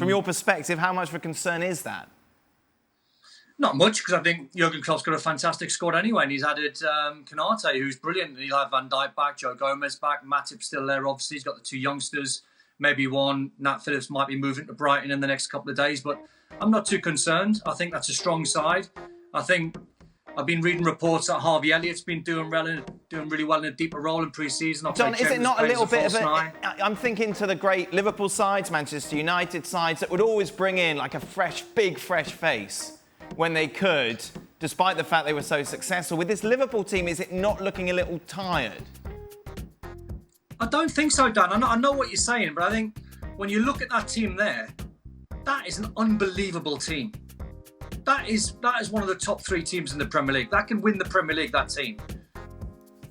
From your perspective, how much of a concern is that? Not much, because I think Jurgen Klopp's got a fantastic squad anyway, and he's added Konate, who's brilliant. And he'll have Van Dijk back, Joe Gomez back, Matip's still there, obviously. He's got the two youngsters, maybe one. Nat Phillips might be moving to Brighton in the next couple of days, but I'm not too concerned. I think that's a strong side. I think I've been reading reports that Harvey Elliott's been doing really well in a deeper role in pre-season. Don, is it not a little bit of a... I'm thinking to the great Liverpool sides, Manchester United sides, that would always bring in like a big fresh face when they could, despite the fact they were so successful. With this Liverpool team, is it not looking a little tired? I don't think so, Dan. I know what you're saying, but I think when you look at that team there, that is an unbelievable team. That is one of the top three teams in the Premier League. That can win the Premier League, that team.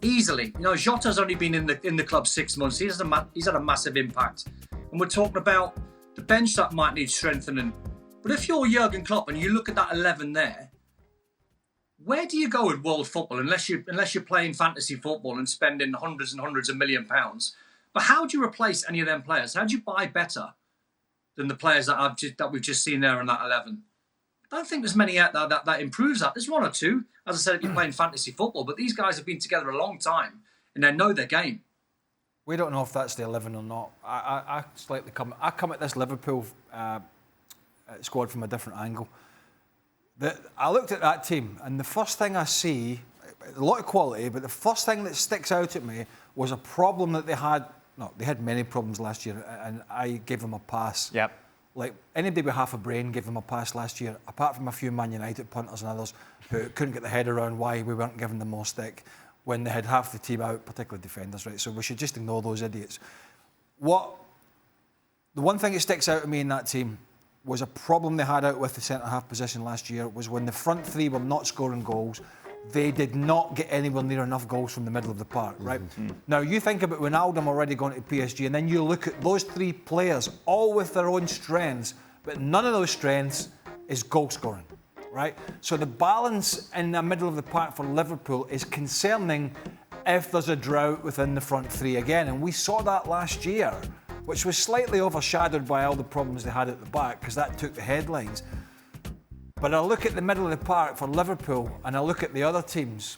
Easily. You know, Jota's only been in the club 6 months. He's had a massive impact. And we're talking about the bench that might need strengthening. But if you're Jurgen Klopp and you look at that 11 there, where do you go with world football unless you're playing fantasy football and spending hundreds and hundreds of £1 million? But how do you replace any of them players? How do you buy better than the players that we've just seen there in that 11? I don't think there's many out there that improves that. There's one or two, as I said, if you're playing fantasy football, but these guys have been together a long time and they know their game. We don't know if that's the 11 or not. I come at this Liverpool squad from a different angle. I looked at that team, and the first thing I see, a lot of quality, but the first thing that sticks out at me was a problem that they had. No, they had many problems last year, and I gave them a pass. Yep. Like anybody with half a brain gave them a pass last year, apart from a few Man United punters and others who couldn't get their head around why we weren't giving them more stick when they had half the team out, particularly defenders, right? So we should just ignore those idiots. The one thing that sticks out to me in that team was a problem they had out with the centre-half position last year was when the front three were not scoring goals, they did not get anywhere near enough goals from the middle of the park, right? Mm-hmm. Now, you think about Ronaldo already going to PSG, and then you look at those three players, all with their own strengths, but none of those strengths is goal scoring, right? So the balance in the middle of the park for Liverpool is concerning if there's a drought within the front three again, and we saw that last year, which was slightly overshadowed by all the problems they had at the back, because that took the headlines. But I look at the middle of the park for Liverpool, and I look at the other teams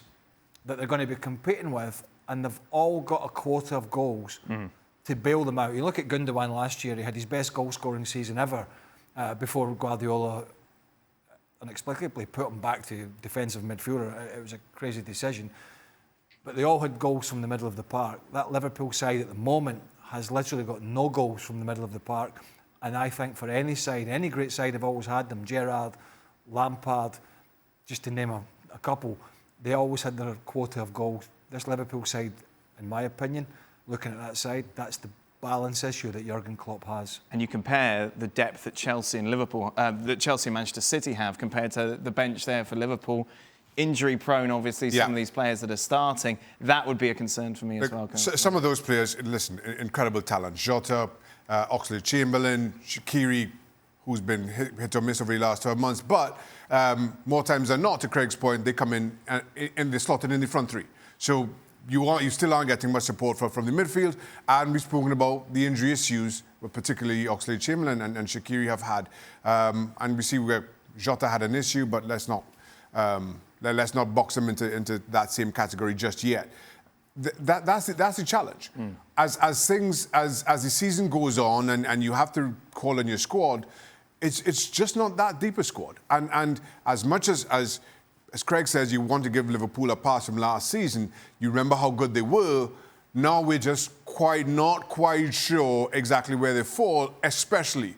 that they're going to be competing with, and they've all got a quota of goals to bail them out. You look at Gundogan last year, he had his best goal-scoring season ever before Guardiola inexplicably put him back to defensive midfielder. It was a crazy decision. But they all had goals from the middle of the park. That Liverpool side at the moment has literally got no goals from the middle of the park. And I think for any side, any great side have always had them, Gerrard, Lampard, just to name a couple, they always had their quota of goals. This Liverpool side, in my opinion, looking at that side, that's the balance issue that Jurgen Klopp has. And you compare the depth that Chelsea and Liverpool, that Chelsea and Manchester City have compared to the bench there for Liverpool. Injury prone, obviously, some of these players that are starting. That would be a concern for me as well. Some of those players, listen, incredible talent. Jota, Oxlade-Chamberlain, Shaqiri, who's been hit or miss over the last 12 months. But more times than not, to Craig's point, they come in and they're slotted in the front three. So you still aren't getting much support from the midfield. And we've spoken about the injury issues, particularly Oxlade-Chamberlain and Shaqiri have had. And we see where Jota had an issue, but let's not box them into that same category just yet. That's the challenge. As the season goes on and you have to call on your squad, it's just not that deep a squad. And as much as Craig says, you want to give Liverpool a pass from last season, you remember how good they were. Now we're just not quite sure exactly where they fall, especially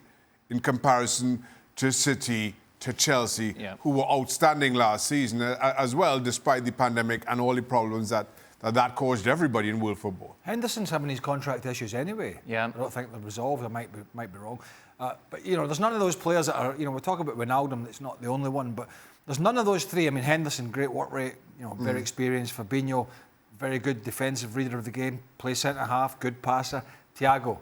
in comparison to City, to Chelsea, who were outstanding last season as well, despite the pandemic and all the problems that caused everybody in world football. Henderson's having his contract issues ananyway. I don't think they're resolved. I might be wrong. But, you know, there's none of those players that are, you know, we're talking about Wijnaldum, it's not the only one, but there's none of those three. I mean, Henderson, great work rate, you know, very experienced. Fabinho, very good defensive reader of the game, plays centre-half, good passer. Thiago,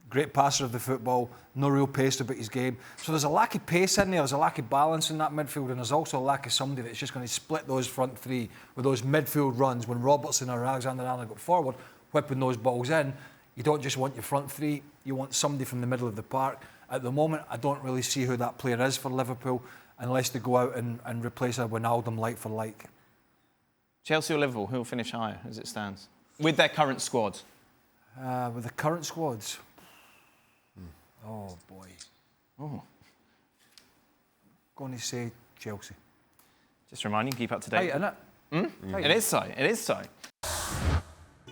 great passer of the football, no real pace about his game. So there's a lack of pace in there, there's a lack of balance in that midfield, and there's also a lack of somebody that's just going to split those front three with those midfield runs when Robertson or Alexander-Arnold go forward, whipping those balls in. You don't just want your front three, you want somebody from the middle of the park. At the moment, I don't really see who that player is for Liverpool unless they go out and replace a Wijnaldum like for like. Chelsea or Liverpool, who will finish higher as it stands? With their current squad? With the current squads? Oh, boy. Oh. Going to say Chelsea. Just remind you, keep up to date. Tight, innit? It is so. It is so.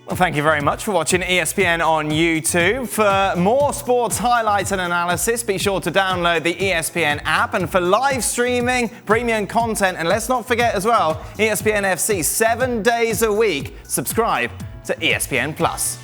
Well, thank you very much for watching ESPN on YouTube. For more sports highlights and analysis, be sure to download the ESPN app. And for live streaming, premium content, and let's not forget as well, ESPN FC 7 days a week. Subscribe to ESPN Plus.